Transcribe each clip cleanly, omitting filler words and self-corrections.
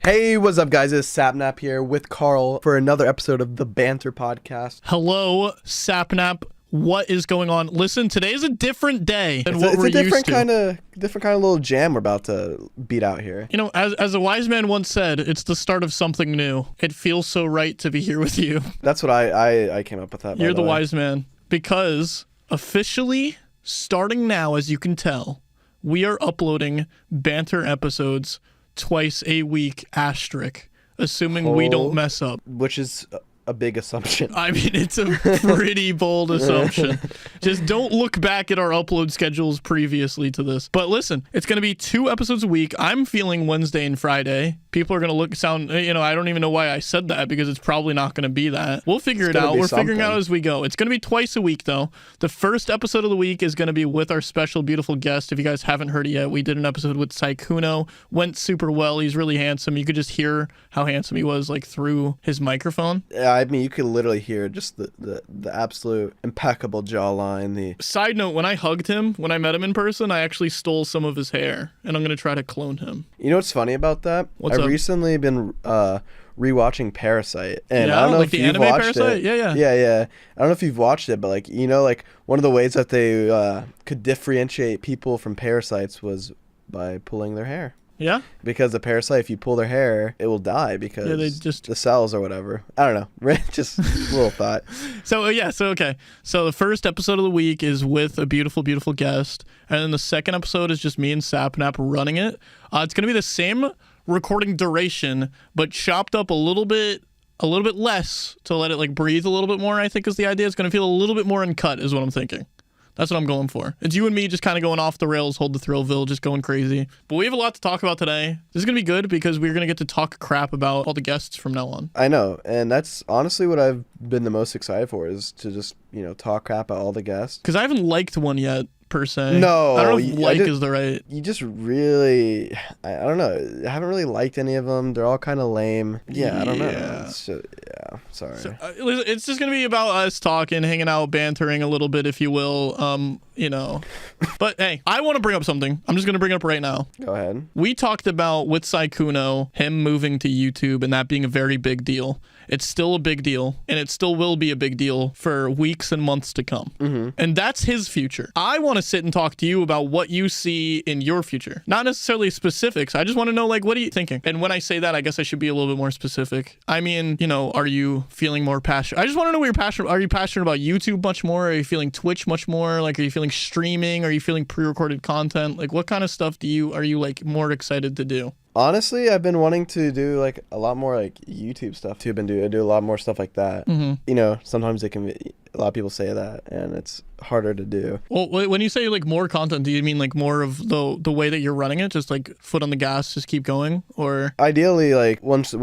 Hey, what's up, guys? It's Sapnap here with Karl for another episode of the Banter Podcast. Hello, Sapnap. What is going on? Listen, today is a different day than what we're It's a used to. different kind of little jam we're about to beat out here. You know, as a wise man once said, it's the start of something new. It feels so right to be here with you. That's what I came up with that. You're the wise man. Because officially, starting now, as you can tell, we are uploading banter episodes twice a week, asterisk, assuming we don't mess up. Which is a big assumption. I mean, it's a pretty bold assumption. Just don't look back at our upload schedules previously to this. But listen, it's going to be 2 episodes a week. I'm feeling Wednesday and Friday. People are going to I don't even know why I said that, because it's probably not going to be that. We'll figure it out. We're figuring it out as we go. It's going to be twice a week, though. The first episode of the week is going to be with our special, beautiful guest. If you guys haven't heard it yet, we did an episode with Saikuno. Went super well. He's really handsome. You could just hear how handsome he was, like, through his microphone. Yeah, I mean, you could literally hear just the absolute impeccable jawline. Side note, when I hugged him, when I met him in person, I actually stole some of his hair, and I'm going to try to clone him. You know what's funny about that? What's I've up? recently been rewatching Parasite, and I don't know like if the you've anime watched Parasite? it. Yeah. I don't know if you've watched it, but like, you know, like one of the ways that they could differentiate people from parasites was by pulling their hair. Yeah? Because the parasite, if you pull their hair, it will die because the cells or whatever. I don't know. Just a little thought. Okay. So the first episode of the week is with a beautiful, beautiful guest. And then the second episode is just me and Sapnap running it. It's going to be the same recording duration, but chopped up a little bit less to let it like breathe a little bit more, I think is the idea. It's going to feel a little bit more uncut is what I'm thinking. That's what I'm going for. It's you and me just kind of going off the rails, hold the Thrillville, just going crazy. But we have a lot to talk about today. This is going to be good because we're going to get to talk crap about all the guests from now on. I know. And that's honestly what I've been the most excited for, is to just, talk crap about all the guests. Because I haven't liked one yet, per se. No. I don't know if is the right. You just really, I don't know. I haven't really liked any of them. They're all kind of lame. Yeah, I don't know. Sorry. So, it's just going to be about us talking, hanging out, bantering a little bit, if you will. But hey, I want to bring up something. I'm just going to bring it up right now. Go ahead. We talked about with Saikuno, him moving to YouTube and that being a very big deal. It's still a big deal, and it still will be a big deal for weeks and months to come. Mm-hmm. And that's his future. I want to sit and talk to you about what you see in your future. Not necessarily specifics. I just want to know, like, what are you thinking? And when I say that, I guess I should be a little bit more specific. I mean, are you feeling more passionate? I just want to know what you're passionate. Are you passionate about YouTube much more? Are you feeling Twitch much more? Like, are you feeling streaming? Are you feeling pre-recorded content? Like, what kind of stuff are you like more excited to do? Honestly, I've been wanting to do like a lot more like YouTube stuff too. I do a lot more stuff like that. Mm-hmm. Sometimes it can be, a lot of people say that, and it's harder to do. Well, when you say like more content, do you mean like more of the way that you're running it, just like foot on the gas, just keep going? Or ideally, like once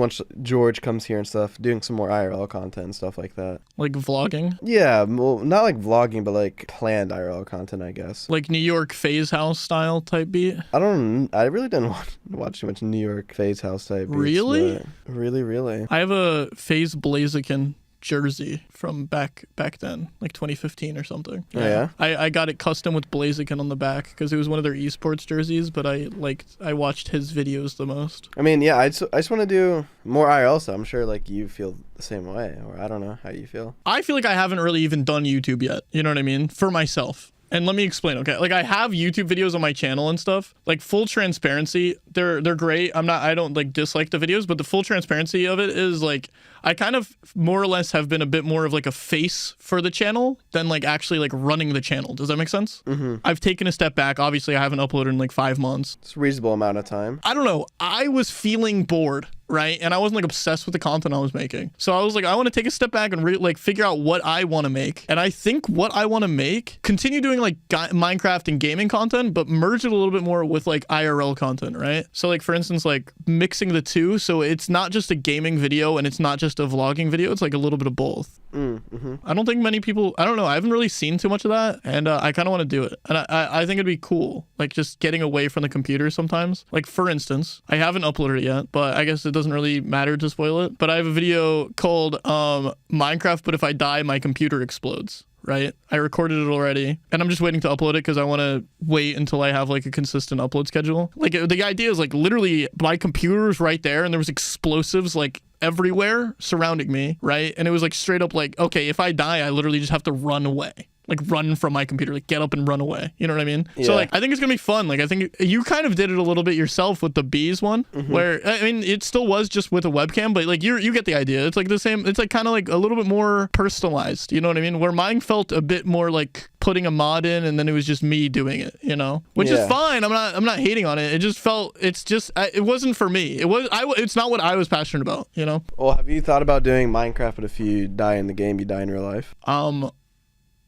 George comes here and stuff, doing some more IRL content and stuff like that. Like vlogging? Yeah, well, not like vlogging, but like planned IRL content, I guess. Like New York Phase House style type beat? I really didn't watch too much New York Phase House type beats. Really? Really. I have a Phase Blaziken jersey from back then, like 2015 or something. Oh, yeah? I got it custom with Blaziken on the back because it was one of their esports jerseys, but I watched his videos the most. I mean, yeah, I just want to do more IRL stuff. I'm sure like you feel the same way, or I don't know how you feel. I feel like I haven't really even done YouTube yet. You know what I mean? For myself. And let me explain, okay? Like, I have YouTube videos on my channel and stuff. Like, full transparency, they're great. I don't, like, dislike the videos, but the full transparency of it is, like, I kind of more or less have been a bit more of, like, a face for the channel than, like, actually, like, running the channel. Does that make sense? Mm-hmm. I've taken a step back. Obviously, I haven't uploaded in, like, 5 months. It's a reasonable amount of time. I don't know. I was feeling bored, right? And I wasn't, like, obsessed with the content I was making. So I was like, I want to take a step back and figure out what I want to make. And I think what I want to make, continue doing, like, Minecraft and gaming content, but merge it a little bit more with, like, IRL content, right? So, like, for instance, like, mixing the two. So it's not just a gaming video and it's not just a vlogging video. It's, like, a little bit of both. Mm-hmm. I don't think many people, I don't know, I haven't really seen too much of that, and I kind of want to do it. And I think it'd be cool, like, just getting away from the computer sometimes. Like, for instance, I haven't uploaded it yet, but I guess it doesn't really matter to spoil it. But I have a video called Minecraft, but if I die, my computer explodes. right? I recorded it already, and I'm just waiting to upload it because I want to wait until I have like a consistent upload schedule. Like the idea is like literally my computer was right there, and there was explosives like everywhere surrounding me, right? And it was like straight up like, okay, if I die, I literally just have to run away. Like run from my computer, like get up and run away. You know what I mean? Yeah. So like, I think it's gonna be fun. Like I think you kind of did it a little bit yourself with the bees one, where I mean, it still was just with a webcam, but like you get the idea. It's like the same. It's like kind of like a little bit more personalized. You know what I mean? Where mine felt a bit more like putting a mod in, and then it was just me doing it. You know, which is fine. I'm not hating on it. It just felt. It's just. It wasn't for me. It's not what I was passionate about. You know. Well, have you thought about doing Minecraft, but if you die in the game, you die in real life?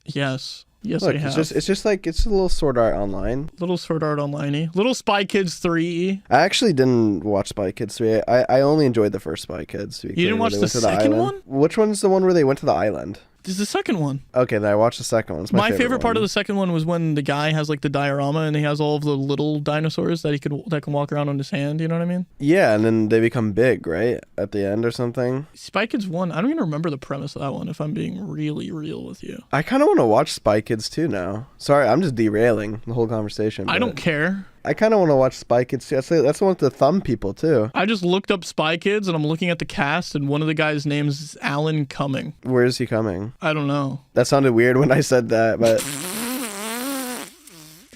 Yes. Yes, Look, I have. it's just like it's a little Sword Art Online. Little Sword Art Online-y. Little Spy Kids 3. I actually didn't watch Spy Kids 3. I only enjoyed the first Spy Kids. You didn't watch the second one? Which one's the one where they went to the island? This is the second one. Okay, then I watched the second one. It's my favorite part of the second one was when the guy has like the diorama and he has all of the little dinosaurs that can walk around on his hand. You know what I mean? Yeah, and then they become big, right? At the end or something. Spy Kids 1. I don't even remember the premise of that one, if I'm being really real with you. I kind of want to watch Spy Kids 2 now. Sorry, I'm just derailing the whole conversation. I don't care. I kind of want to watch Spy Kids 2. That's the one with the thumb people, too. I just looked up Spy Kids, and I'm looking at the cast, and one of the guys' names is Alan Cumming. Where is he coming? I don't know. That sounded weird when I said that, but...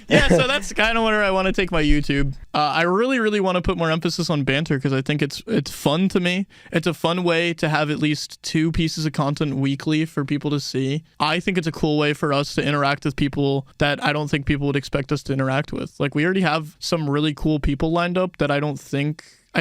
Yeah, so that's kind of where I want to take my YouTube. I really, really want to put more emphasis on banter because I think it's fun to me. It's a fun way to have at least 2 pieces of content weekly for people to see. I think it's a cool way for us to interact with people that I don't think people would expect us to interact with. Like, we already have some really cool people lined up that I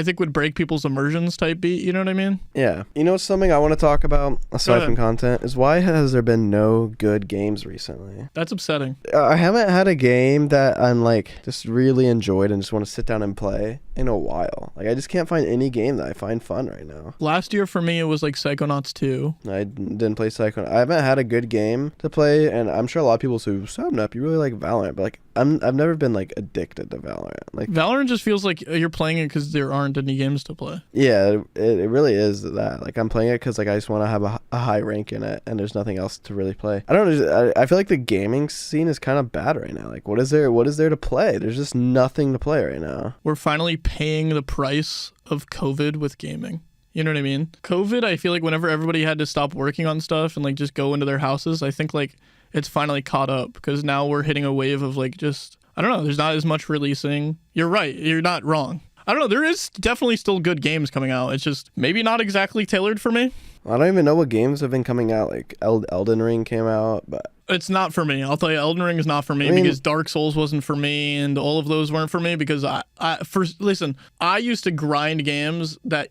think would break people's immersions type beat. You know what I mean? Yeah. You know, something I want to talk about aside from content is why has there been no good games recently? That's upsetting. I haven't had a game that I'm like just really enjoyed and just want to sit down and play in a while. Like I just can't find any game that I find fun right now. Last year for me it was like Psychonauts 2. I didn't play Psychonauts. I haven't had a good game to play, and I'm sure a lot of people say, Sapnap, you really like Valorant, but like I've never been like addicted to Valorant. Like Valorant just feels like you're playing it because there aren't any games to play. Yeah, it really is that. Like I'm playing it because like I just want to have a high rank in it, and there's nothing else to really play. I don't know. I feel like the gaming scene is kind of bad right now. Like what is there to play? There's just nothing to play right now. We're finally paying the price of COVID with gaming. You know what I mean? COVID, I feel like whenever everybody had to stop working on stuff and like just go into their houses, I think like it's finally caught up because now we're hitting a wave of like just, I don't know, there's not as much releasing. You're right. You're not wrong. I don't know. There is definitely still good games coming out. It's just maybe not exactly tailored for me. I don't even know what games have been coming out. Like Elden Ring came out, but it's not for me. I'll tell you, Elden Ring is not for me because Dark Souls wasn't for me, and all of those weren't for me because I used to grind games that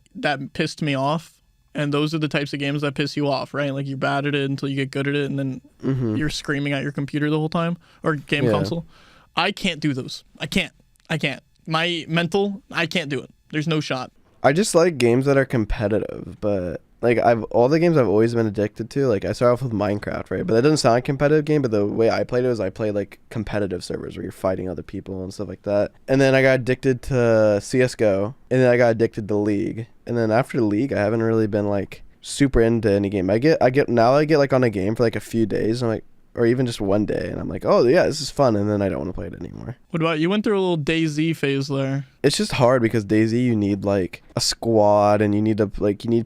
pissed me off, and those are the types of games that piss you off, right? Like you're bad at it until you get good at it, and then you're screaming at your computer the whole time or game console. I can't do those. I can't. My mental, I can't do it. There's no shot. I just like games that are competitive, but like all the games I've always been addicted to. Like I started off with Minecraft, right? But that doesn't sound like a competitive game. But the way I played it was I played like competitive servers where you're fighting other people and stuff like that. And then I got addicted to CS:GO, and then I got addicted to League. And then after League, I haven't really been like super into any game. I get like on a game for like a few days. And I'm like, or even just one day, and I'm like, oh yeah, this is fun, and then I don't want to play it anymore. What about you? Went through a little DayZ phase there. It's just hard because DayZ you need like a squad, and you need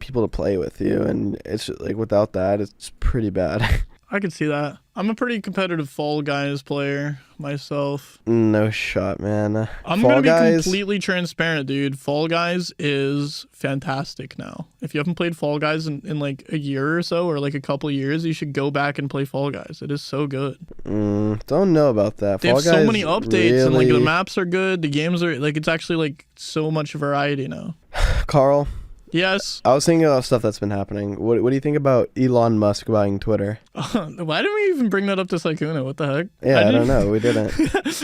people to play with you, and it's like without that, it's pretty bad. I could see that. I'm a pretty competitive Fall Guys player myself. No shot, man. I'm going to be completely transparent, dude. Fall Guys is fantastic now. If you haven't played Fall Guys in like a year or so, or like a couple years, you should go back and play Fall Guys. It is so good. Don't know about that. They have so many updates, and like the maps are good. The games are like, it's actually like so much variety now. Karl. Yes. I was thinking about stuff that's been happening. What do you think about Elon Musk buying Twitter? Why didn't we even bring that up to Sykuna? What the heck? Yeah, I don't know. We didn't.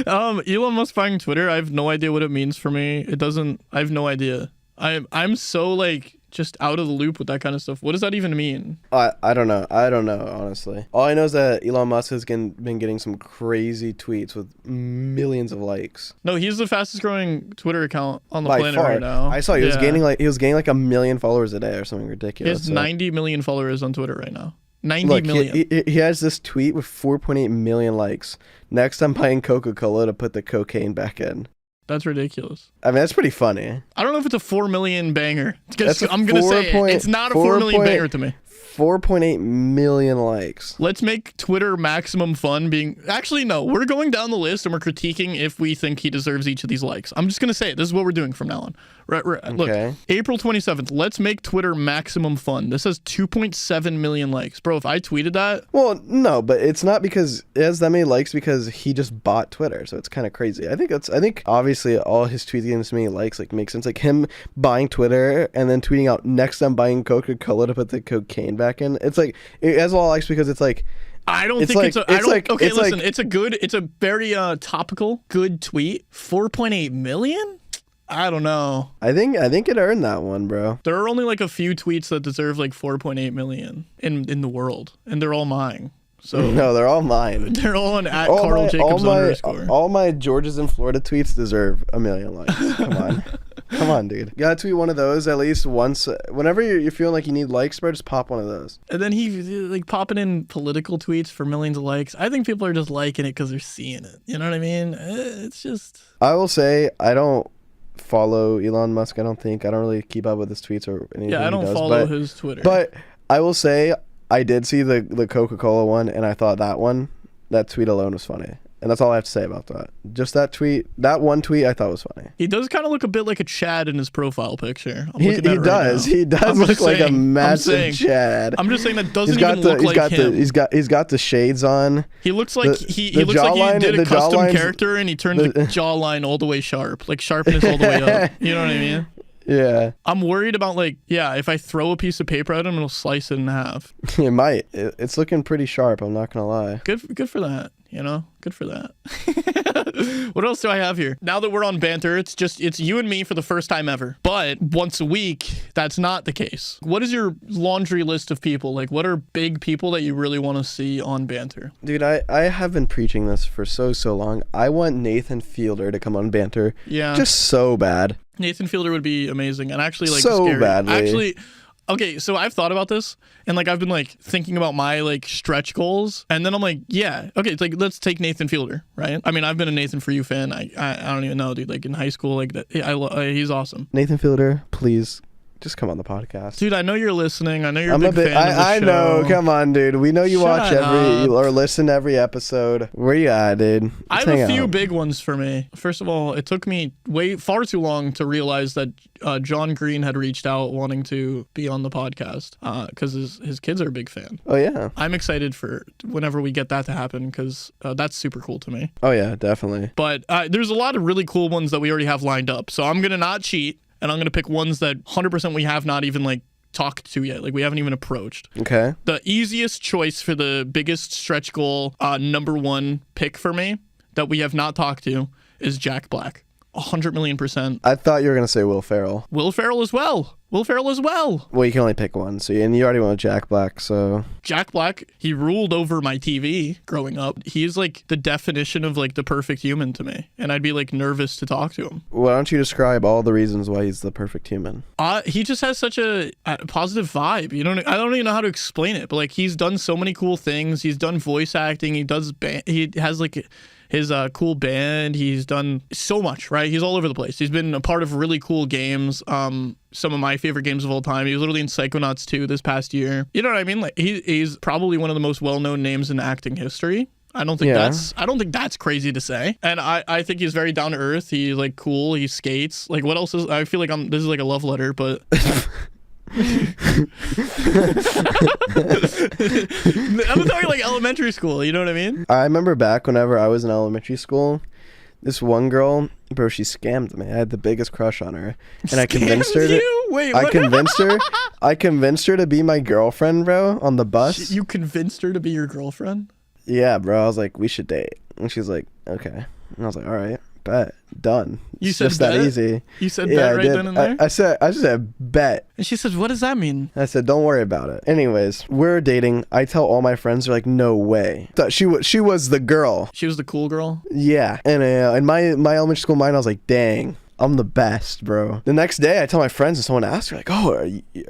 Elon Musk buying Twitter, I have no idea what it means for me. I have no idea. I'm so like just out of the loop with that kind of stuff. What does that even mean? I don't know. I don't know, honestly. All I know is that Elon Musk has been getting some crazy tweets with millions of likes. No, he's the fastest growing Twitter account on the planet right now. I saw he was gaining like 1 million followers a day or something ridiculous. He has 90 million followers on Twitter right now. 90 Look, million. he has this tweet with 4.8 million likes. Next, I'm buying Coca-Cola to put the cocaine back in. That's ridiculous. I mean, that's pretty funny. I don't know if it's a 4 million banger. That's I'm going to say it's not a 4 million banger to me. 4.8 million likes. Let's make Twitter maximum fun being... Actually, no. We're going down the list and we're critiquing if we think he deserves each of these likes. I'm just going to say it. This is what we're doing from now on. Right. Look, Okay. April 27th. Let's make Twitter maximum fun. This has 2.7 million likes. Bro, if I tweeted that... Well, no, but it's not because it has that many likes because he just bought Twitter, so it's kind of crazy. I think obviously all his tweets getting this many likes like makes sense. Like him buying Twitter and then tweeting out next I'm buying Coca-Cola to put the cocaine back in. It's like it has a lot of likes because it's like I don't think it's a... Okay, listen. It's a very topical, good tweet. 4.8 million? I don't know. I think it earned that one, bro. There are only like a few tweets that deserve like 4.8 million in the world, and they're all mine. So no, they're all mine. They're all on @CarlJacobs_. All my Georgias and Florida tweets deserve 1 million likes. Come on. Come on, dude. You gotta tweet one of those at least once. Whenever you're feeling like you need likes, bro, just pop one of those. And then he like popping in political tweets for millions of likes. I think people are just liking it because they're seeing it. You know what I mean? It's just... I will say I don't follow Elon Musk. I don't really keep up with his tweets or anything. Yeah, I don't follow his Twitter. But I will say I did see the Coca-Cola one, and I thought that tweet alone was funny. And that's all I have to say about that. Just that tweet, that one tweet I thought was funny. He does kind of look a bit like a Chad in his profile picture. He does look like a massive Chad. I'm just saying that doesn't even look like him. He's got the shades on. He looks like he looks like he did a custom character and he turned the jawline all the way sharp, like sharpness all the way up. You know what I mean? Yeah. I'm worried about if I throw a piece of paper at him, it'll slice it in half. It might. It's looking pretty sharp. I'm not gonna lie. Good for that. You know, good for that. What else do I have here? Now that we're on banter, it's you and me for the first time ever. But once a week, that's not the case. What is your laundry list of people? Like, what are big people that you really want to see on banter? Dude, I have been preaching this for so long. I want Nathan Fielder to come on banter. Yeah. Just so bad. Nathan Fielder would be amazing and actually like so scary. Badly. Actually, okay, so I've thought about this and like I've been like thinking about my like stretch goals and then I'm like, yeah, okay, it's like let's take Nathan Fielder, right? I mean, I've been a Nathan For You fan. I don't even know, dude. Like in high school, like that, he's awesome. Nathan Fielder, please. Just come on the podcast. Dude, I know you're listening. I know you're a big fan of the show. I know. Come on, dude. We know you watch or listen to every episode. Where you at, dude? I have a few big ones for me. First of all, it took me far too long to realize that John Green had reached out wanting to be on the podcast because his kids are a big fan. Oh, yeah. I'm excited for whenever we get that to happen because that's super cool to me. Oh, yeah, definitely. But there's a lot of really cool ones that we already have lined up. So I'm going to not cheat. And I'm going to pick ones that 100% we have not even like talked to yet. Like we haven't even approached. Okay. The easiest choice for the biggest stretch goal, number one pick for me that we have not talked to is Jack Black. 100 million%. I thought you were going to say Will Ferrell. Will Ferrell as well. Well, you can only pick one. So, and you already went with Jack Black, so. Jack Black, he ruled over my TV growing up. He's like the definition of like the perfect human to me. And I'd be like nervous to talk to him. Why don't you describe all the reasons why he's the perfect human? He just has such a positive vibe. I don't even know how to explain it, but like he's done so many cool things. He's done voice acting. He has like his cool band. He's done so much, right? He's all over the place. He's been a part of really cool games. Some of my favorite games of all time. He was literally in Psychonauts 2 this past year. You know what I mean? Like he's probably one of the most well-known names in acting history. I don't think that's crazy to say. And I think he's very down to earth. He's like cool. He skates. Like what else is? I feel like this is like a love letter, but. I'm talking like elementary school, you know what I mean? I remember back whenever I was in elementary school, this one girl, bro, she scammed me. I had the biggest crush on her, and I convinced her. I convinced her to be my girlfriend, bro, on the bus. You convinced her to be your girlfriend? Yeah, bro. I was like, we should date, and she's like, okay, and I was like, all right. Bet. Done. You said just bet? That easy. You said bet right then and there? I just said bet. And she says, what does that mean? I said, don't worry about it. Anyways, we're dating. I tell all my friends, they're like, no way. Thought she was the girl. She was the cool girl? Yeah. And in my elementary school mind, I was like, dang, I'm the best, bro. The next day, I tell my friends and someone asks, like, oh, are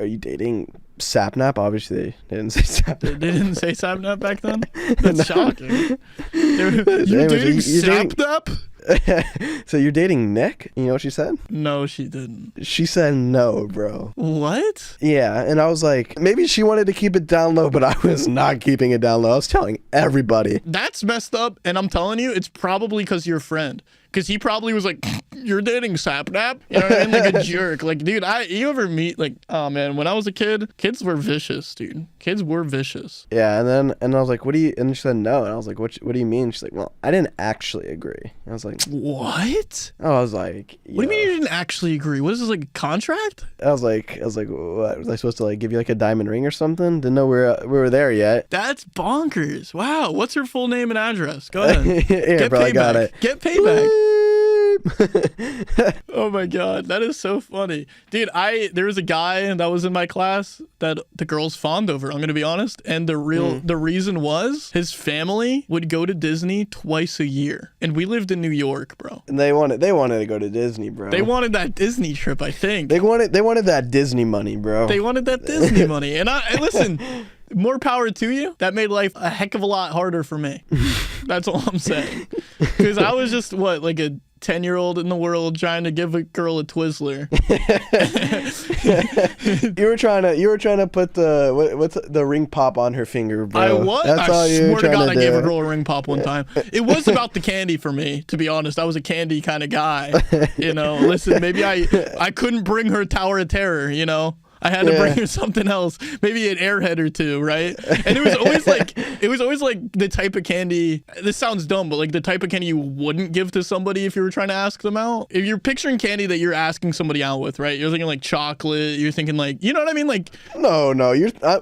you dating Sapnap. Obviously, they didn't say Sapnap. They didn't say Sapnap back then? That's shocking. You're Anyways, dating you're Sapnap? So you're dating Nick? You know what she said? No, she didn't. She said no, bro. What? Yeah, and I was like, maybe she wanted to keep it down low, but I was not keeping it down low. I was telling everybody. That's messed up, and I'm telling you, it's probably because your friend. Because he probably was like, you're dating Sapnap? You know what I mean? Like a jerk. Like, dude, you ever meet, like, oh, man, when I was a kid, kids were vicious, dude. Kids were vicious. Yeah, and I was like, what do you, and she said no, and I was like, what do you mean? She's like, well, I didn't actually agree. I was like, what? I was like, what do you mean you didn't actually agree? What is this, like a contract? I was like, what? Was I supposed to, like, give you, like, a diamond ring or something? Didn't know we were there yet. That's bonkers. Wow. What's her full name and address? Go ahead. Yeah, Get bro, payback. I got it. Get payback. Oh my god, that is so funny, dude. There was a guy that was in my class that the girls fawned over, I'm gonna be honest, and the reason was his family would go to Disney twice a year, and we lived in New York, bro. And they wanted to go to Disney, bro. They wanted that Disney trip, I think. They wanted that Disney money, bro. They wanted that Disney money, and listen, more power to you. That made life a heck of a lot harder for me. That's all I'm saying. Because I was just like a 10-year-old in the world trying to give a girl a Twizzler. you were trying to put what's the ring pop on her finger, bro. I was. That's all you were swear to trying God, to I do. gave a girl a ring pop one time. It was about the candy for me, to be honest. I was a candy kind of guy. You know, listen, maybe I couldn't bring her Tower of Terror, you know? I had to bring her something else, maybe an Airhead or two, right? And it was always like the type of candy. This sounds dumb, but like the type of candy you wouldn't give to somebody if you were trying to ask them out. If you're picturing candy that you're asking somebody out with, right? You're thinking like chocolate. You're thinking like, you know what I mean? Like no,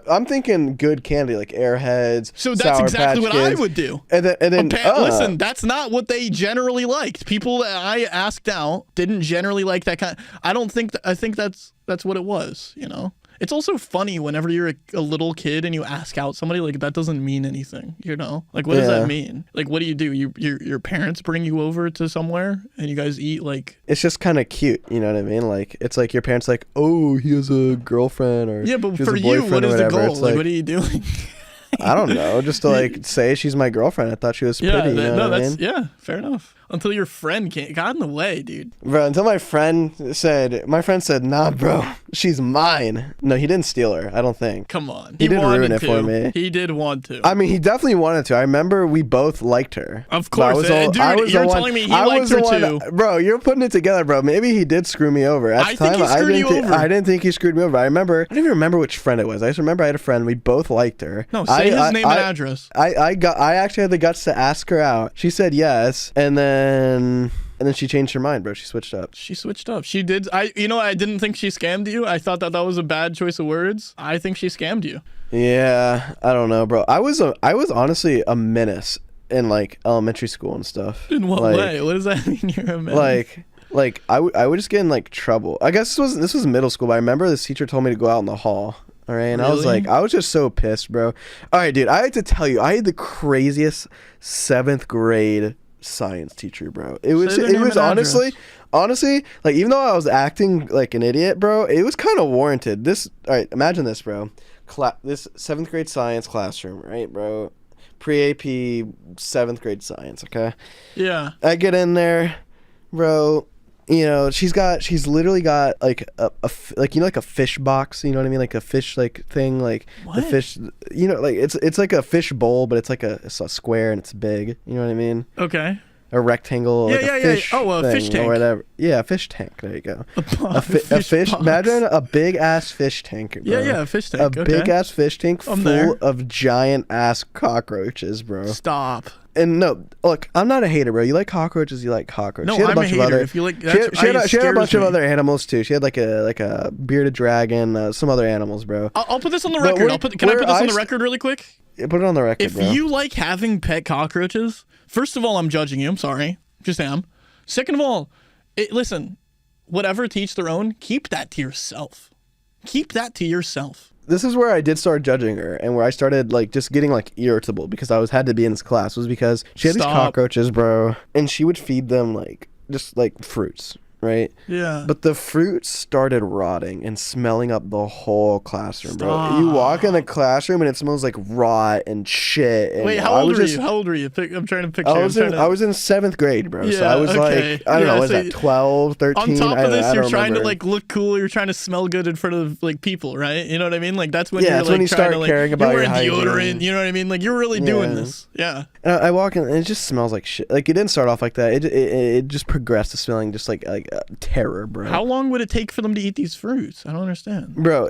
I'm thinking good candy like Airheads. So that's Sour exactly Patch what I Kids. would do. And then listen, that's not what they generally liked. People that I asked out didn't generally like that kind. I think that's what it was, you know? It's also funny whenever you're a little kid and you ask out somebody, like, that doesn't mean anything, you know? Like, what does that mean? Like, what do? Your parents bring you over to somewhere and you guys eat, like... It's just kind of cute, you know what I mean? Like, it's like your parents like, oh, he has a girlfriend or... Yeah, but for you, what is the goal? Like, what are you doing? I don't know, just to like say she's my girlfriend. I thought she was pretty. You know what I mean? Yeah, fair enough. Until your friend got in the way, dude. Bro, until my friend said, nah, bro, she's mine. No, he didn't steal her, I don't think. Come on. He did ruin it for me. He did want to. I mean, he definitely wanted to. I remember we both liked her. Of course. Dude, you're telling me he liked her too. Bro, you're putting it together, bro. Maybe he did screw me over. At the time, I didn't think he screwed me over. I don't even remember which friend it was. I just remember I had a friend. We both liked her. No, say his name and address. I actually had the guts to ask her out. She said yes, and then she changed her mind, bro. She switched up. She did. I didn't think she scammed you. I thought that was a bad choice of words. I think she scammed you. Yeah, I don't know, bro. I was honestly a menace in like elementary school and stuff. In what way? What does that mean? You're a menace? Like I would just get in like trouble. I guess this was middle school, but I remember this teacher told me to go out in the hall. All right, and really? I was just so pissed, bro. All right, dude, I had to tell you, I had the craziest 7th grade science teacher, bro. It was honestly, like, even though I was acting like an idiot, bro, it was kind of warranted. All right, imagine this, bro. This 7th grade science classroom, right, bro? Pre-AP 7th grade science, okay? Yeah. I get in there, bro. You know, she's literally got like a fish box, you know what I mean? Like a fish like thing, like what? The fish, you know, like it's like a fish bowl, but it's like it's a square and it's big, you know what I mean? Okay. A rectangle, like a fish Oh, a fish tank. or whatever. Yeah, a fish tank. There you go. A fish box. Imagine a big ass fish tank, bro. Yeah, a fish tank. A big ass fish tank full of giant ass cockroaches, bro. Stop. And no, look, I'm not a hater, bro. You like cockroaches, you like cockroaches. No, I'm a hater. If you like, she had a bunch of other animals too. She had like a bearded dragon, some other animals, bro. I'll put this on the record. Can I put this on the record really quick? Yeah, put it on the record, bro. If you like having pet cockroaches, first of all, I'm judging you. I'm sorry. Just am. Second of all, listen, whatever to each their own, keep that to yourself. Keep that to yourself. This is where I did start judging her, and where I started like just getting like irritable because I had to be in this class, was because she had these cockroaches, bro, and she would feed them like just like fruits. right? Yeah. But the fruit started rotting and smelling up the whole classroom, bro. Stop. You walk in the classroom and it smells like rot and shit. And Wait, how old were you? How old were you? I'm trying to picture. I was in 7th grade, bro. So I was like, I don't know, what is that, 12, 13? On top of this, you're trying to remember. like look cool. You're trying to smell good in front of like people, right? You know what I mean? Like that's when you're that's like when you trying start to, like, caring about you're your wearing hygiene. deodorant. You know what I mean? Like you're really doing this. Yeah. And I walk in and it just smells like shit. Like it didn't start off like that. It just progressed to smelling just like terror, bro. How long would it take for them to eat these fruits? I don't understand. Bro,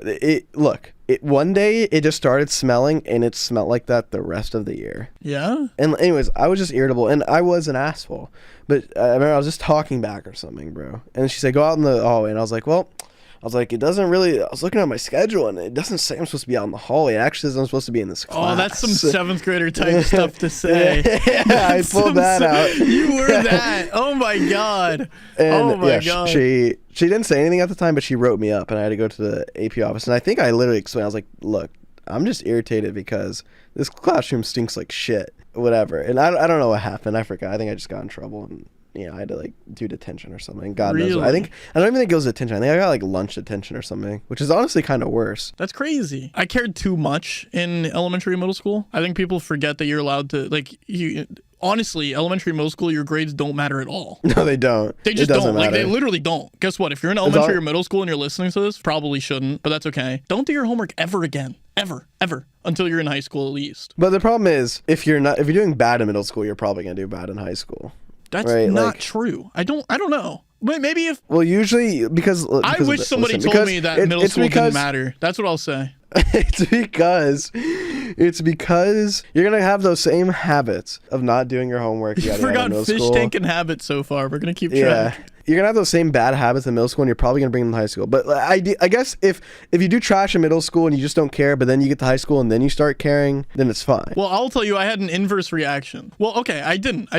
one day it just started smelling and it smelled like that the rest of the year. Yeah? And anyways, I was just irritable and I was an asshole. But I remember I was just talking back or something, bro. And she said, go out in the hallway. And I was like, well, it doesn't really, I was looking at my schedule and it doesn't say I'm supposed to be out in the hallway. It actually says I'm supposed to be in this class. Oh, that's some 7th grader type stuff to say. Yeah, I pulled that out. You were that. Oh my God. And oh my God. She didn't say anything at the time, but she wrote me up and I had to go to the AP office. And I think I literally explained, I was like, look, I'm just irritated because this classroom stinks like shit, whatever. And I don't know what happened. I forgot. I think I just got in trouble and I had to like do detention or something. God knows. I don't even think it was detention. I think I got like lunch detention or something, which is honestly kind of worse. That's crazy. I cared too much in elementary and middle school. I think people forget that you're allowed to honestly, elementary and middle school, your grades don't matter at all. No, they don't. They just don't. Like, they literally don't. Guess what? If you're in elementary or middle school and you're listening to this, probably shouldn't, but that's okay. Don't do your homework ever again. Ever. Until you're in high school at least. But the problem is, if you're doing bad in middle school, you're probably going to do bad in high school. That's not true. I don't know. But maybe if... Well, usually, because I wish somebody told me that middle school didn't matter. That's what I'll say. It's because you're gonna have those same habits of not doing your homework. You forgot fish tanking habits so far. We're gonna keep track. Yeah, you're gonna have those same bad habits in middle school, and you're probably gonna bring them to high school. But I guess if you do trash in middle school and you just don't care, but then you get to high school and then you start caring, then it's fine. Well, I'll tell you, I had an inverse reaction. Well, okay, I didn't.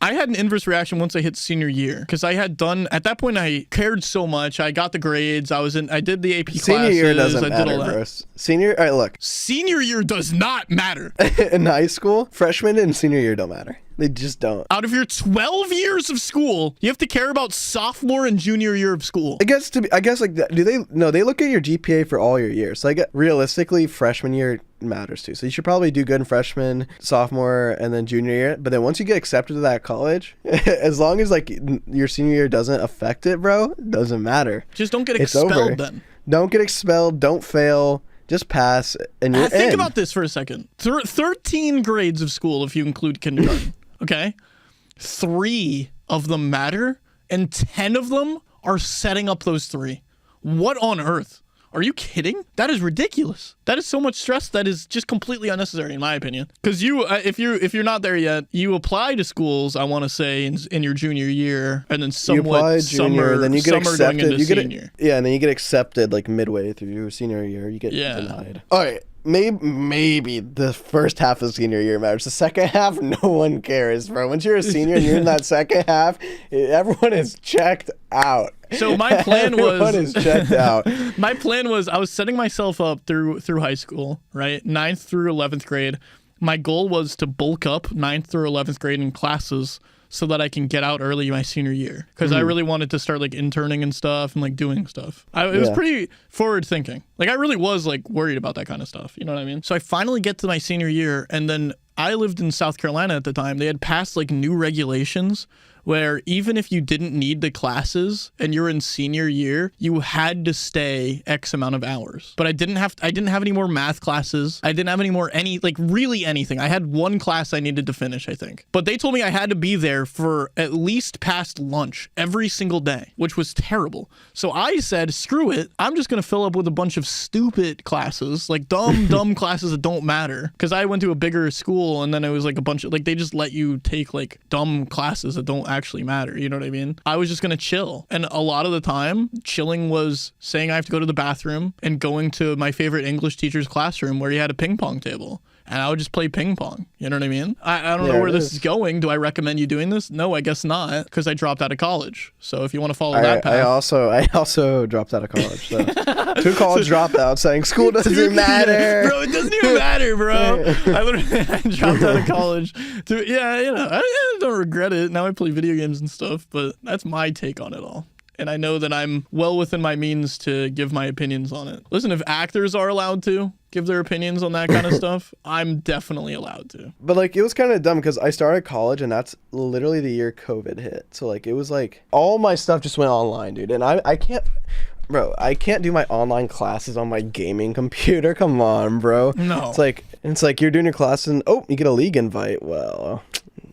I had an inverse reaction once I hit senior year because I had done at that point. I cared so much. I got the grades. I did the AP classes. Senior year doesn't matter, bro. Senior, all right, look. Senior year does not matter. In high school, freshman and senior year don't matter. They just don't. Out of your 12 years of school, you have to care about sophomore and junior year of school. I guess like do they? No, they look at your GPA for all your years. So realistically, freshman year matters too. So you should probably do good in freshman, sophomore, and then junior year. But then once you get accepted to that college, as long as like your senior year doesn't affect it, bro, it doesn't matter. Just don't get expelled then. Don't get expelled. Don't fail. Just pass, and you're Think about this for a second. 13 grades of school, if you include kindergarten, okay? 3 of them matter, and 10 of them are setting up those 3. What on earth? Are you kidding? That is ridiculous. That is so much stress that is just completely unnecessary, in my opinion. Because if you're not there yet, you apply to schools. I want to say in your junior year, and then then you get accepted. Senior. And then you get accepted like midway through your senior year. You get denied. All right. Maybe the first half of senior year matters. The second half, no one cares, bro. Once you're a senior and you're in that second half, everyone is checked out. So my plan was everyone is checked out. My plan was I was setting myself up through high school, right? 9th through 11th grade. My goal was to bulk up 9th through 11th grade in classes so that I can get out early my senior year. Because I really wanted to start like interning and stuff and like doing stuff. It was pretty forward thinking. Like I really was like worried about that kind of stuff. You know what I mean? So I finally get to my senior year, and then I lived in South Carolina at the time. They had passed like new regulations where even if you didn't need the classes and you're in senior year, you had to stay X amount of hours. But I didn't have any more math classes. I didn't have any more really anything. I had one class I needed to finish, I think. But they told me I had to be there for at least past lunch every single day, which was terrible. So I said, screw it. I'm just going to fill up with a bunch of stupid classes, like dumb classes that don't matter. Because I went to a bigger school, and then it was like a bunch of, like, they just let you take like dumb classes that don't actually matter. You know what I mean? I was just going to chill. And a lot of the time, chilling was saying I have to go to the bathroom and going to my favorite English teacher's classroom where he had a ping pong table. And I would just play ping pong. You know what I mean? I don't know where this is going. Do I recommend you doing this? No, I guess not, because I dropped out of college. So if you want to follow that path. I also dropped out of college. So 2 college dropouts saying school doesn't matter. Bro, it doesn't even matter, bro. I dropped out of college. I don't regret it. Now I play video games and stuff, but that's my take on it all. and I know that I'm well within my means to give my opinions on it. Listen, if actors are allowed to give their opinions on that kind of stuff, I'm definitely allowed to. But like, it was kind of dumb because I started college and that's literally the year COVID hit. So like, it was like all my stuff just went online, dude. And I can't, bro, I can't do my online classes on my gaming computer. Come on, bro. No. It's like you're doing your class and oh, you get a league invite. Well,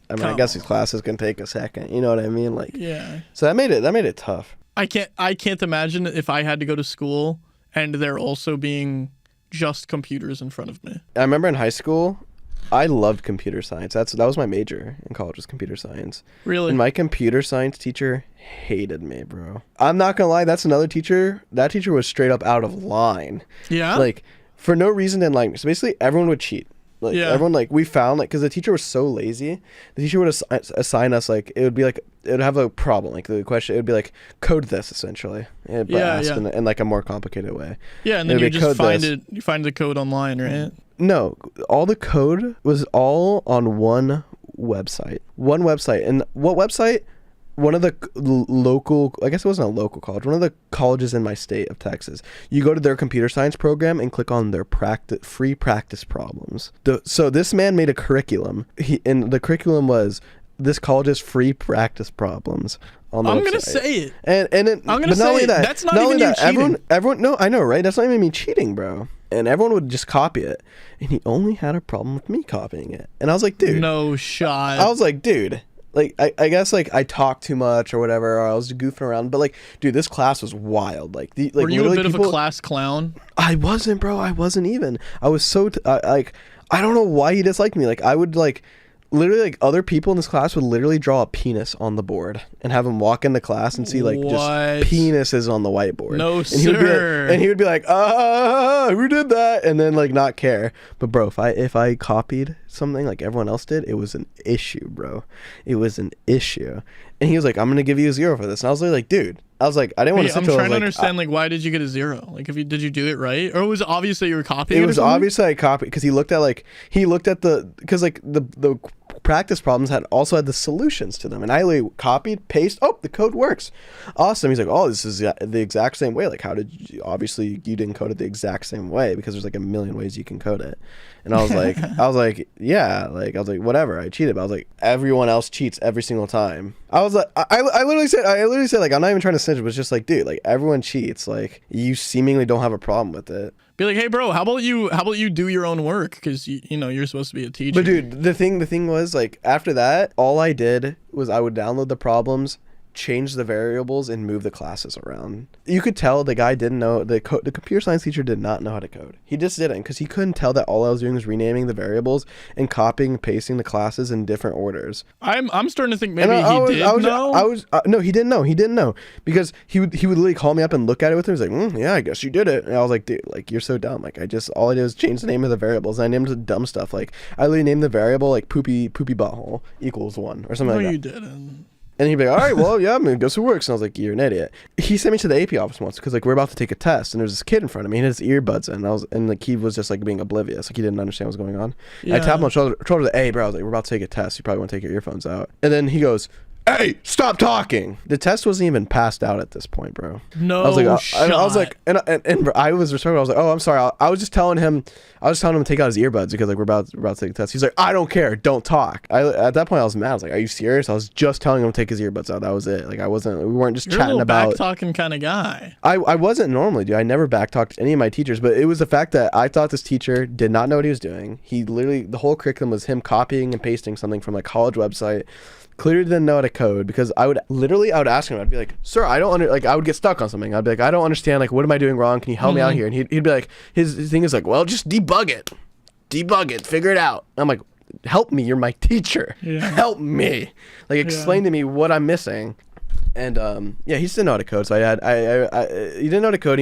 I mean, I guess these classes can take a second. You know what I mean? Like, yeah. So that made it tough. I can't imagine if I had to go to school and there also being just computers in front of me. I remember in high school, I loved computer science. That was my major in college, was computer science. Really? And my computer science teacher hated me, bro. I'm not gonna lie, that's another teacher. That teacher was straight up out of line. Yeah? Like, for no reason didn't like me. So basically, everyone would cheat. Like, everyone, like, we found, like, because the teacher was so lazy, the teacher would assign us, like, it would have a problem. Like, the question, it would be like, code this, essentially. But asked in, like, a more complicated way. Yeah, and then you just you find the code online, right? No, all the code was all on one website. And what website? One of the local, I guess it wasn't a local college, one of the colleges in my state of Texas. You go to their computer science program and click on their free practice problems. So this man made a curriculum, and the curriculum was this college's free practice problems. On the I'm website. Gonna say it. I'm gonna say that. That's not even you cheating. Everyone, no, I know, right? That's not even me cheating, bro. And everyone would just copy it, and he only had a problem with me copying it. And I was like, dude, no shot. I was like, dude. Like, I guess, like, I talked too much or whatever, or I was goofing around. But, like, dude, this class was wild. Like, were you a bit of a class clown? I wasn't, bro. I wasn't even. I was so, I don't know why he disliked me. Like, I would, like, literally, like, other people in this class would literally draw a penis on the board and have him walk into class and see, like, just penises on the whiteboard. No, and sir. He would be like, who did that? And then, like, not care. But, bro, if I copied something like everyone else did, it was an issue, bro. It was an issue. And he was like, I'm going to give you a 0 for this. And I was like, dude. I was like, I didn't want to sit till I was trying to understand, like, why did you get a 0? Like, did you do it right? Or was it obvious that you were copying it? It was obvious that I copied, because he looked at because, like, the practice problems also had the solutions to them. And I literally copied, paste, oh, the code works. Awesome. He's like, oh, this is the exact same way. Like, how did you, obviously, you didn't code it the exact same way, because there's, like, a million ways you can code it. And I was like, yeah, like, I was like, whatever, I cheated. But I was like, everyone else cheats every single time. I was like, I literally said, like, I'm not even trying to snitch, but it's just like, dude, like, everyone cheats. Like, you seemingly don't have a problem with it. Be like, hey, bro, how about you do your own work? Because, you know, you're supposed to be a teacher. But, dude, the thing was, like, after that, all I did was I would download the problems, change the variables, and move the classes around. You could tell the guy didn't know, the computer science teacher did not know how to code. He just didn't, because he couldn't tell that all I was doing was renaming the variables and copying and pasting the classes in different orders. I'm starting to think maybe he did know. No, he didn't know, because he would literally call me up and look at it with him. He's like, yeah, I guess you did it. And I was like, dude, like, you're so dumb. Like, all I did was change the name of the variables, and I named the dumb stuff. Like, I literally named the variable, like, poopy butthole equals 1 or something like that. No, you didn't. And he'd be like, all right, well, yeah, I mean, guess who works? And I was like, you're an idiot. He sent me to the AP office once because, like, we're about to take a test, and there's this kid in front of me, and his earbuds in, and like, he was just, like, being oblivious. Like, he didn't understand what was going on. Yeah. I tapped him on the shoulder, like, hey, bro, I was like, we're about to take a test. You probably want to take your earphones out. And then he goes, hey, stop talking. The test wasn't even passed out at this point, bro. No, I was like, shot. I was like, and I was respectful. I was like, oh, I'm sorry. I was just telling him to take out his earbuds because, like, we're about to take a test. He's like, I don't care, don't talk. At that point, I was mad. I was like, are you serious? I was just telling him to take his earbuds out. That was it. Like, we weren't just chatting about. Back talking kind of guy. I wasn't normally, dude. I never back talked any of my teachers, but it was the fact that I thought this teacher did not know what he was doing. He literally, the whole curriculum was him copying and pasting something from, like, college website. Clearly didn't know how to code, because I would ask him, I'd be like, sir, I would get stuck on something. I'd be like, I don't understand, like, what am I doing wrong? Can you help me out here? And he'd be like, his thing is like, well, just debug it, figure it out. I'm like, help me, you're my teacher. Yeah. Help me. Like, explain to me what I'm missing. And he just didn't know how to code. So he didn't know how to code.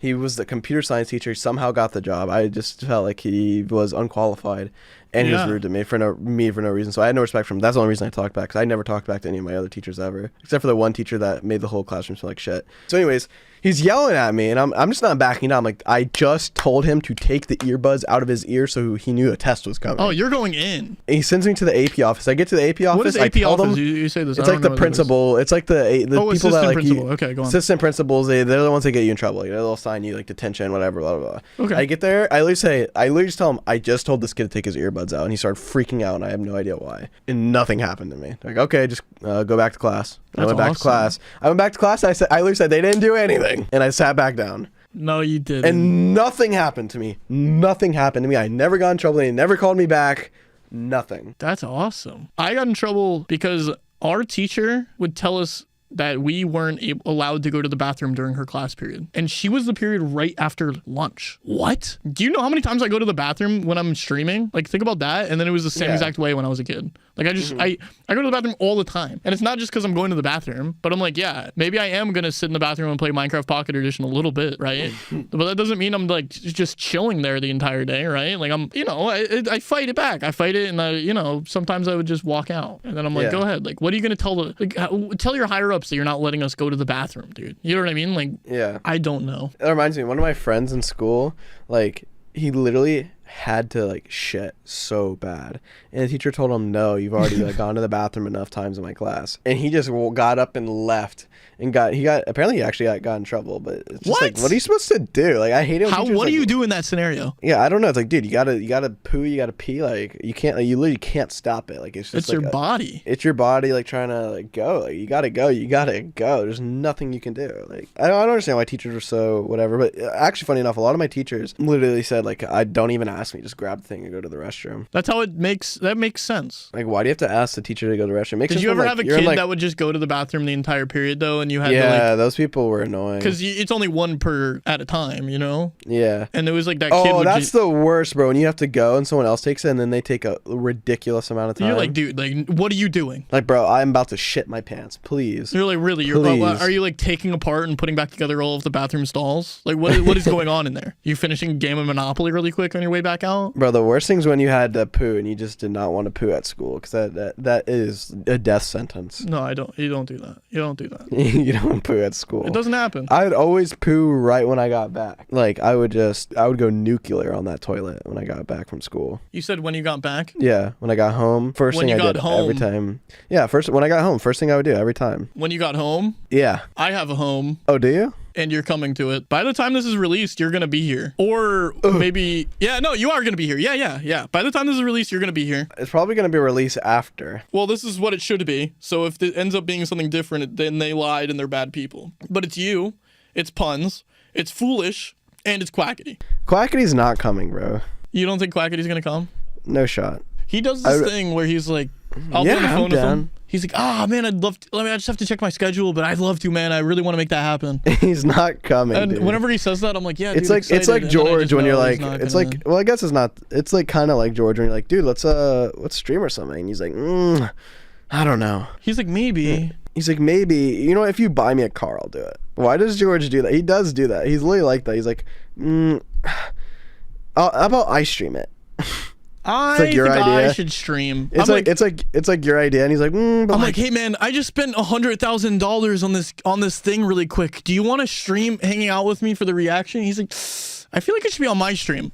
He was the computer science teacher. He somehow got the job. I just felt like he was unqualified. And he was rude to me for no reason. So I had no respect for him. That's the only reason I talked back. Because I never talked back to any of my other teachers ever. Except for the one teacher that made the whole classroom smell like shit. So anyways, he's yelling at me. And I'm just not backing down. I'm like, I just told him to take the earbuds out of his ear so he knew a test was coming. Oh, you're going in. And he sends me to the AP office. I get to the AP office. What is AP office? You say this. It's like the principal. It's like the people that like principal. Okay, go on. Assistant principals. They're the ones that get you in trouble. Like, they'll assign you like detention, whatever, blah blah blah. Okay. I get there. I literally just tell him I just told this kid to take his earbuds out, and he started freaking out, and I have no idea why. And nothing happened to me. Like, okay, just go back to class. I went back to class. I went back to class. I literally said they didn't do anything, and I sat back down. No, you didn't. And nothing happened to me. Nothing happened to me. I never got in trouble. They never called me back. Nothing. That's awesome. I got in trouble because our teacher would tell us that we weren't allowed to go to the bathroom during her class period. And she was the period right after lunch. What? Do you know how many times I go to the bathroom when I'm streaming? Like, think about that. And then it was the same exact way when I was a kid. Like, I just, I go to the bathroom all the time. And it's not just because I'm going to the bathroom, but I'm like, yeah, maybe I am going to sit in the bathroom and play Minecraft Pocket Edition a little bit, right? But that doesn't mean I'm like just chilling there the entire day, right? Like, I'm, I fight it back. I fight it, and sometimes I would just walk out. And then I'm like, go ahead. Like, what are you going to tell your higher ups that you're not letting us go to the bathroom, dude? You know what I mean? Like, yeah, I don't know. That reminds me, one of my friends in school, like, he literally had to like shit so bad, and the teacher told him, no, you've already like gone to the bathroom enough times in my class. And he just got up and left, and apparently he actually got in trouble. But it's just like, what are you supposed to do? Like, I hate it when what do you do in that scenario? Yeah, I don't know. It's like, dude, you gotta poo, you gotta pee. Like, you can't, like, you literally can't stop it. Like, it's just your body. It's your body, like, trying to like go. Like, you gotta go. There's nothing you can do. Like, I don't understand why teachers are so whatever. But actually, funny enough, a lot of my teachers literally said, like, I don't even ask me, just grab the thing and go to the restroom. That's how that makes sense. Like, why do you have to ask the teacher to go to the restroom? Did you ever have a kid that would just go to the bathroom the entire period though, and you had to those people were annoying. Because it's only one per at a time, Yeah. And it was like that kid. Oh, that's the worst, bro. When you have to go and someone else takes it, and then they take a ridiculous amount of time. You're like, dude, like, what are you doing? Like, bro, I'm about to shit my pants. Please. You're like, really? Are you like taking apart and putting back together all of the bathroom stalls? Like, what is going on in there? You finishing a game of Monopoly really quick on your way back out? Bro, the worst thing's when you had to poo and you just did not want to poo at school, because that is a death sentence. No, I don't. You don't do that. You don't do that. You don't poo at school. It doesn't happen. I would always poo right when I got back. Like, I would go nuclear on that toilet when I got back from school. You said when you got back? Yeah, when I got home. First thing I did every time. Yeah, when I got home, first thing I would do every time. When you got home? Yeah. I have a home. Oh, do you? And you're coming to it. By the time this is released, you're going to be here. Or maybe... Yeah, no, you are going to be here. Yeah. By the time this is released, you're going to be here. It's probably going to be released after. Well, this is what it should be. So if it ends up being something different, then they lied and they're bad people. But it's you. It's Puns. It's Foolish. And it's Quackity. Quackity's not coming, bro. You don't think Quackity's going to come? No shot. He does this thing where he's like... I'll be on the phone with him. He's like, man, I'd love to. I just have to check my schedule, but I'd love to, man. I really want to make that happen. He's not coming, and dude. Whenever he says that, I'm like, yeah, it's dude, like excited. It's like George when you're like, it's gonna... like, well, I guess it's not. It's like kind of like George when you're like, dude, let's stream or something. And he's like, I don't know. He's like, maybe. He's like, maybe. If you buy me a car, I'll do it. Why does George do that? He does do that. He's literally like that. He's like, how about I stream it? I think I should stream. It's like your idea, and he's like, I'm like, hey man, I just spent $100,000 on this thing really quick. Do you want to stream hanging out with me for the reaction? He's like, I feel like it should be on my stream.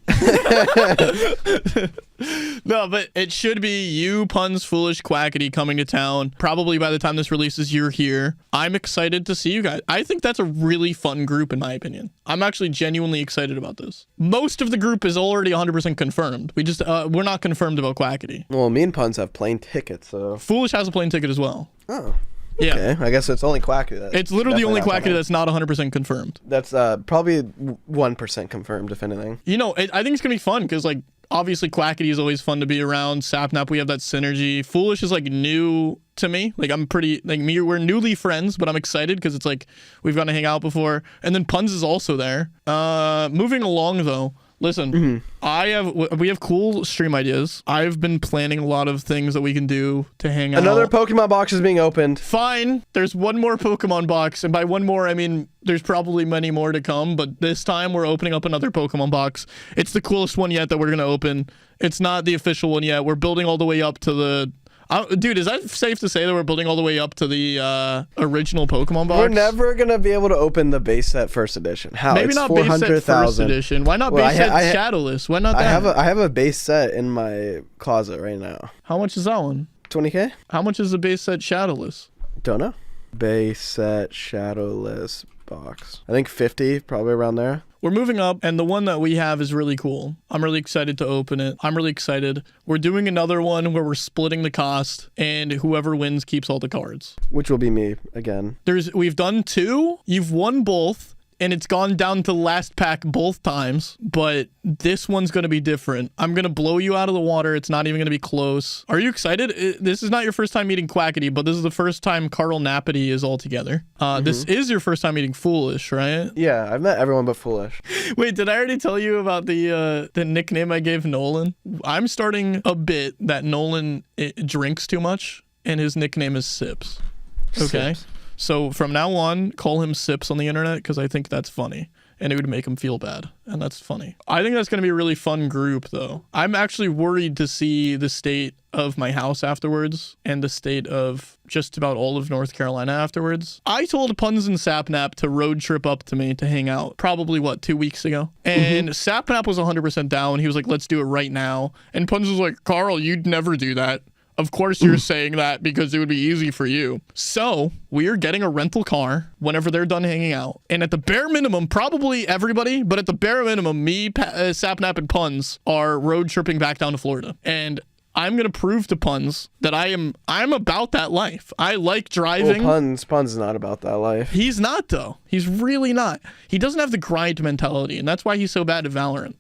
No, but it should be you, Puns, Foolish, Quackity coming to town. Probably by the time this releases, you're here. I'm excited to see you guys. I think that's a really fun group, in my opinion. I'm actually genuinely excited about this. Most of the group is already 100% confirmed. We're not confirmed about Quackity. Well, me and Puns have plane tickets, so... Foolish has a plane ticket as well. Oh. Okay, I guess it's only Quackity. It's literally the only Quackity that's not 100% confirmed. That's probably 1% confirmed, if anything. I think it's going to be fun because, like, obviously Quackity is always fun to be around. Sapnap, we have that synergy. Foolish is, like, new to me. Like, I'm pretty, like, we're newly friends, but I'm excited because it's, like, we've gotten to hang out before. And then Puns is also there. Moving along, though, Listen, we have cool stream ideas. I've been planning a lot of things that we can do to hang out. Another Pokemon box is being opened. Fine. There's one more Pokemon box, and by one more, I mean there's probably many more to come, but this time we're opening up another Pokemon box. It's the coolest one yet that we're going to open. It's not the official one yet. We're building all the way up to the... dude, is that safe to say that we're building all the way up to the original Pokemon box? We're never going to be able to open the base set first edition. How? Maybe it's not base set first edition. Why not base set Shadowless? Why not that? I have a base set in my closet right now. How much is that one? 20K? How much is the base set Shadowless? Don't know. Base set Shadowless box. I think 50, probably around there. We're moving up, and the one that we have is really cool. I'm really excited to open it. I'm really excited. We're doing another one where we're splitting the cost, and whoever wins keeps all the cards. Which will be me again. We've done 2. You've won both. And it's gone down to last pack both times, but this one's going to be different. I'm going to blow you out of the water. It's not even going to be close. Are you excited? This is not your first time meeting Quackity, but this is the first time Karl Nappity is all together. This is your first time meeting Foolish, right? Yeah, I've met everyone but Foolish. Wait, did I already tell you about the nickname I gave Nolan? I'm starting a bit that Nolan drinks too much, and his nickname is Sips. Okay? Sips. So from now on, call him Sips on the internet because I think that's funny and it would make him feel bad. And that's funny. I think that's going to be a really fun group, though. I'm actually worried to see the state of my house afterwards and the state of just about all of North Carolina afterwards. I told Puns and Sapnap to road trip up to me to hang out probably, 2 weeks ago? And Sapnap was 100% down. He was like, let's do it right now. And Puns was like, Karl, you'd never do that. Of course you're saying that because it would be easy for you. So we are getting a rental car whenever they're done hanging out. And at the bare minimum, probably everybody, but at the bare minimum, me, Sapnap, and Puns are road tripping back down to Florida. And I'm going to prove to Puns that I'm about that life. I like driving. Well, Puns is not about that life. He's not, though. He's really not. He doesn't have the grind mentality, and that's why he's so bad at Valorant.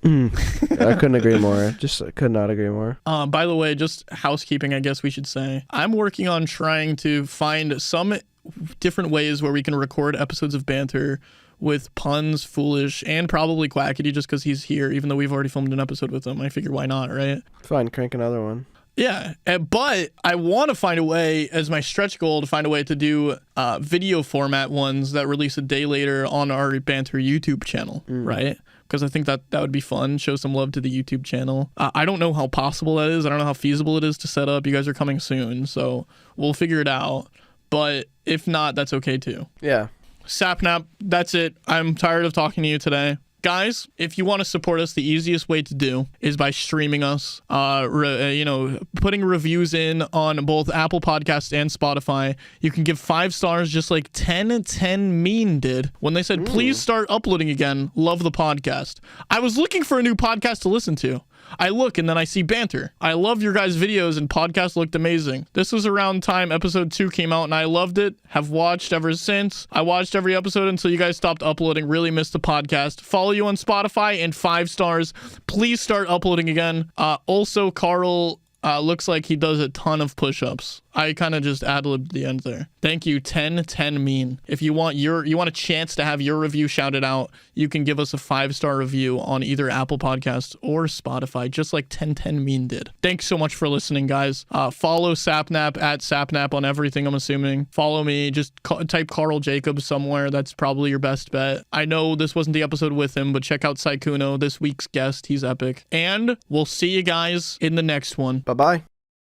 I couldn't agree more. I could not agree more. By the way, just housekeeping, I guess we should say. I'm working on trying to find some different ways where we can record episodes of banter with Puns, Foolish, and probably Quackity just because he's here, even though we've already filmed an episode with him. I figure why not, right? Fine, crank another one. Yeah, but I want to find a way, as my stretch goal, to find a way to do video format ones that release a day later on our banter YouTube channel, right? Because I think that would be fun. Show some love to the YouTube channel. I don't know how possible that is. I don't know how feasible it is to set up. You guys are coming soon, so we'll figure it out. But if not, that's okay too. Yeah. Sapnap, that's it. I'm tired of talking to you today. Guys, if you want to support us, the easiest way to do is by streaming us, putting reviews in on both Apple Podcasts and Spotify. You can give 5 stars just like 10 Mean did when they said, please start uploading again. Love the podcast. I was looking for a new podcast to listen to. I look and then I see banter. I love your guys' videos and podcast looked amazing. This was around time episode 2 came out and I loved it. Have watched ever since. I watched every episode until you guys stopped uploading. Really missed the podcast. Follow you on Spotify and 5 stars. Please start uploading again. Also, Karl looks like he does a ton of push-ups. I kind of just ad-libbed the end there. Thank you, 10 Mean. If you want a chance to have your review shouted out, you can give us a 5-star review on either Apple Podcasts or Spotify, just like 10 Mean did. Thanks so much for listening, guys. Follow Sapnap at Sapnap on everything, I'm assuming. Follow me. Just type Karl Jacobs somewhere. That's probably your best bet. I know this wasn't the episode with him, but check out Saikuno, this week's guest. He's epic. And we'll see you guys in the next one. Bye-bye.